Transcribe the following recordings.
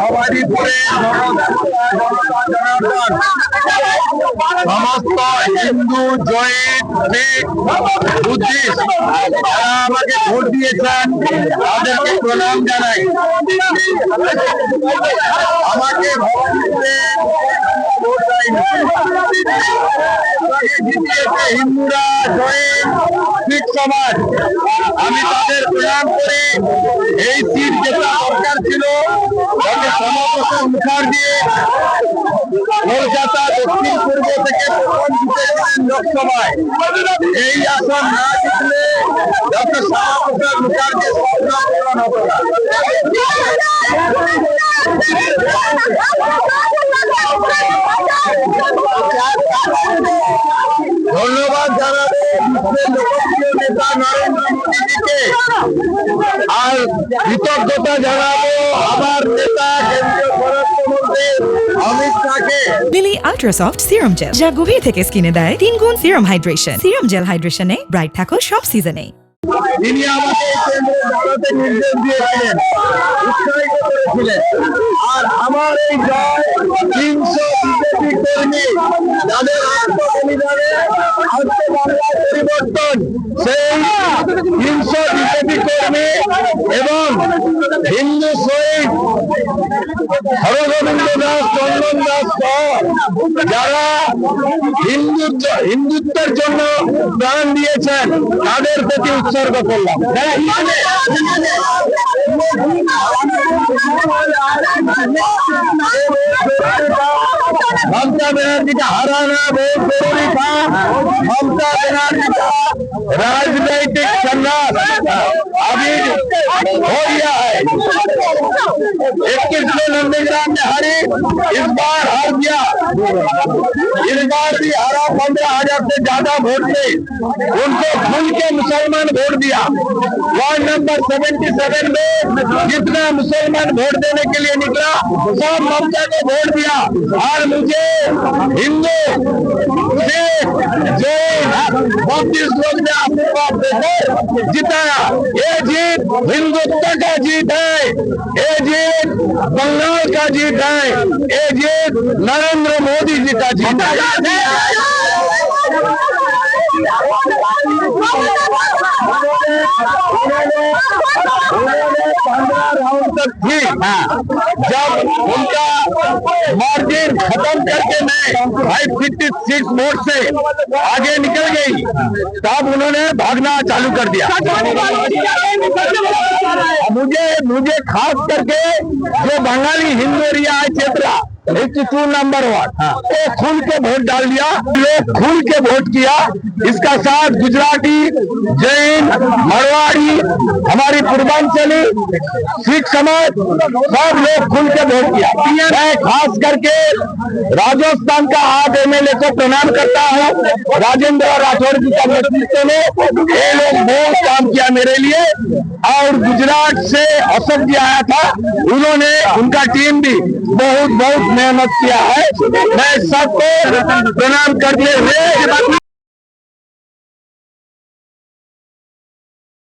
ভবানীপুরে সমস্ত হিন্দু, জৈন, শিখ, বুদ্ধিস্ট যারা আমাকে ভোট দিয়েছেন তাদেরকে প্রণাম জানাই। আমাকে ভবানীপুরে ভোট দেয়নি, জিতিয়েছে হিন্দুরা, জৈন, শিখ সমাজ। আমি তাদের প্রণাম করি। এই সিট যেটা দরকার ছিল ডক্টর শ্যামাপ্রসাদ মুখার্জি কলকাতা দক্ষিণ পূর্ব থেকে প্রথম জিতেছিলেন লোকসভায়। এই আসন না জিতলে ডক্টর শ্যামাপ্রসাদ মুখার্জি স্বপ্ন পূরণ হতো না। ধন্যবাদ জানাবো বিশ্বের লোকপ্রিয় নেতা নরেন্দ্র মোদীজিকে, আর কৃতজ্ঞতা জানাবো আমার নেতা কেন্দ্রীয় স্বরাষ্ট্রমন্ত্রী অমিত শাহকে। Lily ultra soft serum gel, যা গভীর থেকে স্কিনে দেয় 3 গুণ সিরাম হাইড্রেশন। সিরাম জেল হাইড্রেশনে ব্রাইট থাকো সব সিজনে। তিনি আমাকে কেন্দ্রে দাঁড়াতে নির্দেশ দিয়েছিলেন, উৎসাহিত করেছিলেন। আর আমার এই জয় 300 বিজেপি কর্মী যাদের আত্মবলিদানে আজকে বাংলার পরিবর্তন, সেই 300 বিজেপি কর্মী এবং হিন্দু শহীদ হরগোবিন্দ দাস, চন্দন দাস সহ যারা হিন্দুত্বের জন্য প্রাণ দিয়েছেন তাদের প্রতি উৎসর্গ করলাম। ममता बनर्जी का हराना बहुत जरूरी था। ममता बनर्जी का राजनीतिक संघर्ष अभी हो गया है। 21 में नंदीग्राम में हारी, इस बार हार गया। इस बार भी हारा, 15,000 से ज्यादा वोट से उनको खुल के मुसलमान वोट दिया। वार्ड नंबर 77 में जितना मुसलमान वोट देने के लिए निकला सब ममता को वोट दिया। और मुझे हिंदू से जो 32 लोग ने आशीर्वाद देकर जिताया। ये जीत हिंदुत्व का जीत है, ये जीत बंगाल का जीत है, ये जीत नरेंद्र मोदी जी का जीत है। उन्होंने 15 राउंड तक थी, जब उनका मार्जिन खत्म करके मैं 556 वोट से आगे निकल गई, तब उन्होंने भागना चालू कर दिया। मुझे खास करके जो बंगाली हिंदू एरिया है क्षेत्र 82 नंबर वार्ड, वो खुल के वोट डाल दिया, लोग खुल के वोट किया। इसका साथ गुजराती, जैन, मारवाड़ी, हमारी पूर्वांचली, सिख समाज सब लोग खुल के वोट किया। मैं खास करके राजस्थान का आप एमएलए को प्रणाम करता हूँ, राजेंद्र राठौड़ जी का नेतृत्व में ये लोग बहुत काम किया मेरे लिए। और गुजरात से अशोक जी आया था, उन्होंने, उनका टीम भी बहुत मेहनत किया है। मैं सबको प्रणाम करते हुए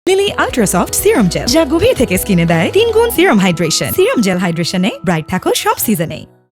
Lily ultra soft serum gel, যা গভীর থেকে স্কিনে দেয় 3 গুণ সিরাম হাইড্রেশন। সিরাম জেল হাইড্রেশনে ব্রাইট থাকো সব সিজনে।